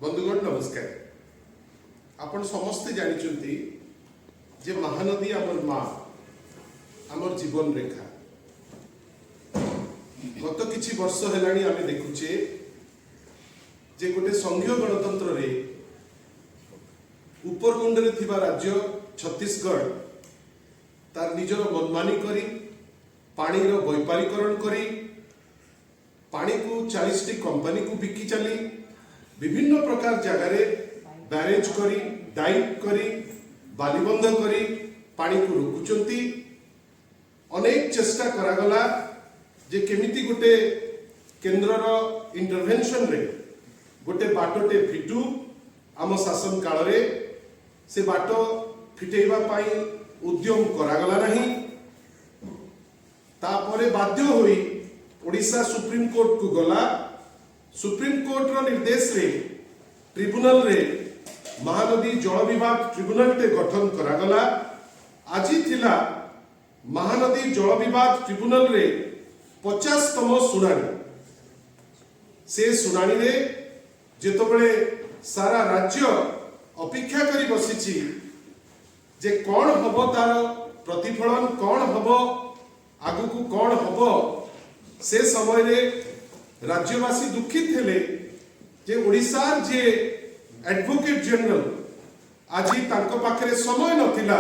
बंधुगण नमस्कार। आपण समस्ते जानिचंती जे महानदी आमर माँ आमर जीवन रेखा गत किछि वर्ष हेलानी आमे देखुचे जे गोटे संघीय गणतंत्र रे उपरमुंड रे थिबा राज्य छत्तीसगढ़ तार निजर मनमानी करी पानी रो व्यापारीकरण करी पानी को 40 टी कंपनी को बिकी चली विभिन्न प्रकार जगार बैरेज करी डाइक करी बालीबंध करी पानी को रोकुचंती। अनेक चेष्टा करागला जे केमिति गोटे केंद्र रो इंटरवेंशन रे गोटे बाटोटे फिटू आम शासन काल रे से बाटो फिटेइबा पाई उद्यम करागला नहीं। तापरे बाध्य होई ओडिशा सुप्रीम कोर्ट को गला। सुप्रीम कोर्ट रो निर्देश रे ट्रिब्यूनल रे महानदी जल विवाद ट्रिब्यूनल टे गठन करागला। आज थिला महानदी जल विवाद ट्रिब्यूनल रे 50तम सुनानी। से सुनानी रे जेतबेले सारा राज्य अपेक्षा करी बसिछि जे कौन हबो तार प्रतिफलन कौन हबो आगु को कौन हबो से समय रे राज्यवासी दुखित हेले जे ओडिशार जे एडवोकेट जनरल आज तांको पाखरे समय नथिला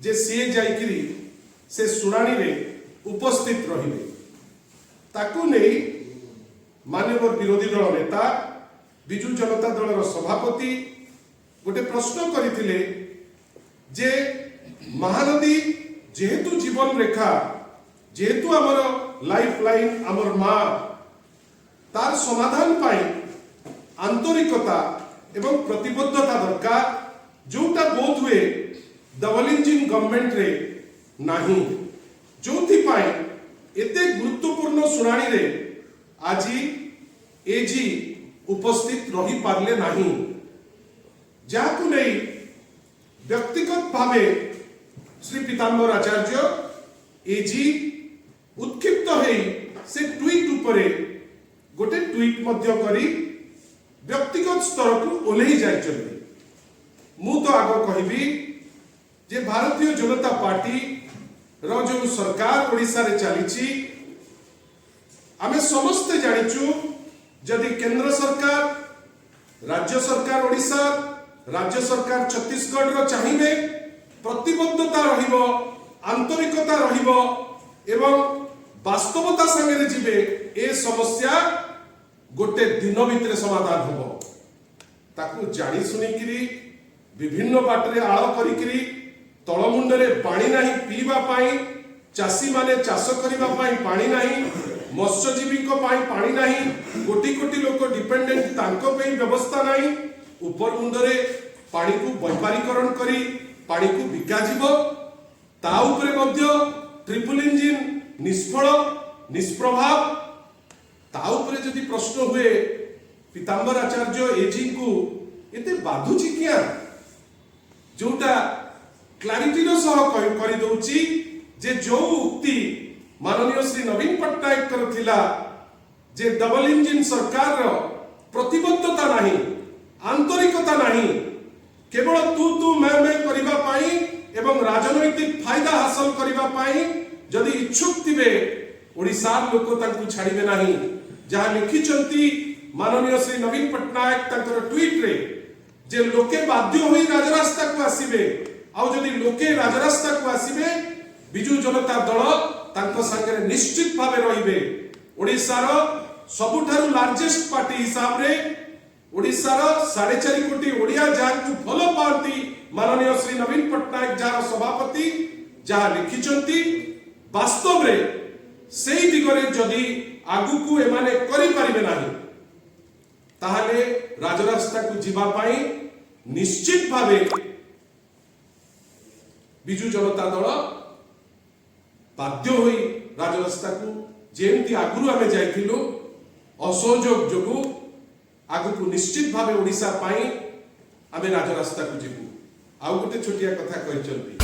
जे सीए जाइकिरी से सुनानी रे उपस्थित रहिबे। ताकू नहीं माननीय विरोधी दल नेता बिजू जनता दल रो सभापति गोटे प्रश्न करथिले जे महानदी जेहेतु जीवन रेखा जेहेतु आमर लाइफ लाइन आमर माँ तार समाधान पाई आंतरिकता एवं प्रतिबद्धता दरकार जोटा बोध हुए डबल इंजिन गवर्नमेंट रे नाही जोथि पाई एते गुरुत्वपूर्ण सुनानी रे आज एजी उपस्थित रही पारले नाही। जाकु नहीं व्यक्तिगत भावे श्री पीताम्बर आचार्य एजी उत्क्षिप्त है से ट्वीट उपरे गोटे ट्वीट मध्य करी व्यक्तिगत स्तर को ओल्हेई जाइछन्ति। मु तो आगो कहबी जे भारतीय जनता पार्टी रो जो सरकार ओडिशा रे चलीछि आमे समस्ते जानिचु जदि केंद्र सरकार राज्य सरकार ओडिशा राज्य सरकार छत्तीसगढ़ रो चाहिए प्रतिबद्धता रहिबो आंतरिकता रहिबो एवं वास्तवता संगे जीवे ए समस्या गोटे दिन भितर समाधान होबो। ताकू जानी सुनिकिरी विभिन्न बाटरे आळ करिकिरी तळमुंडरे पानी नाही पीबा पाई चासी माने चाष करिबा पाई पानी नाही मत्स्यजीवी को पाई पानी नाही कोटी कोटी लोक डिपेंडेंट तांको पे व्यवस्था नाही ऊपर मुंडरे पानी को व्यापारीकरण करी पानी को बिका जीवो ता उपरे मध्य ट्रिपल इंजिन निष्फल निष्प्रभाव ता उपरे जदि प्रश्न हुए पीताम्बर आचार्य एजी को एते बाधुची किया जोटा क्लारिटी रो सह करि दउची जे जो उक्ति माननीय श्री नवीन पट्टनायक कर थिला जे डबल इंजिन सरकार रो प्रतिबद्धता नाही आंतरिकता नाही केवल तू मैं करिबा पाई एवं राजनैतिक फायदा हासिल करिबा पाई जदि इच्छुक थिबे ओडिशार लोक तांकु छाड़िबे नाही। जहाँ लिखिचंती माननीय श्री नवीन पट्टनायक तांकर ट्वीट रे जे लोके बाध्य होई राजरास्ता को आसीबे आ जदि लोके राजरास्ता को आसीबे बिजू जनता दल तांको संगे निश्चित भावे रहिबे। ओडिशार सबुठारु लार्जेस्ट पार्टी हिसाब रे ओडिशार 4.5 कोटी ओडिया जाकु भलो पार्टी माननीय श्री नवीन पट्टनायक जार सभापति जहाँ लिखिचंती वास्तव रे सेई दिगरे जदि आगु को एमाने करि परिबे नाही ताहाले राजरास्ता को जीवा पाई निश्चित भावे बिजू जनता दल बाध्य होई राजरास्ता को जेमती आगुरु आमे जाइथिलु असहयोग जोगु आगु को निश्चित भावे ओडिशा पाई आमे राजरास्ता को जीवु। आउ गोटे छोटिया कथा कहिचंती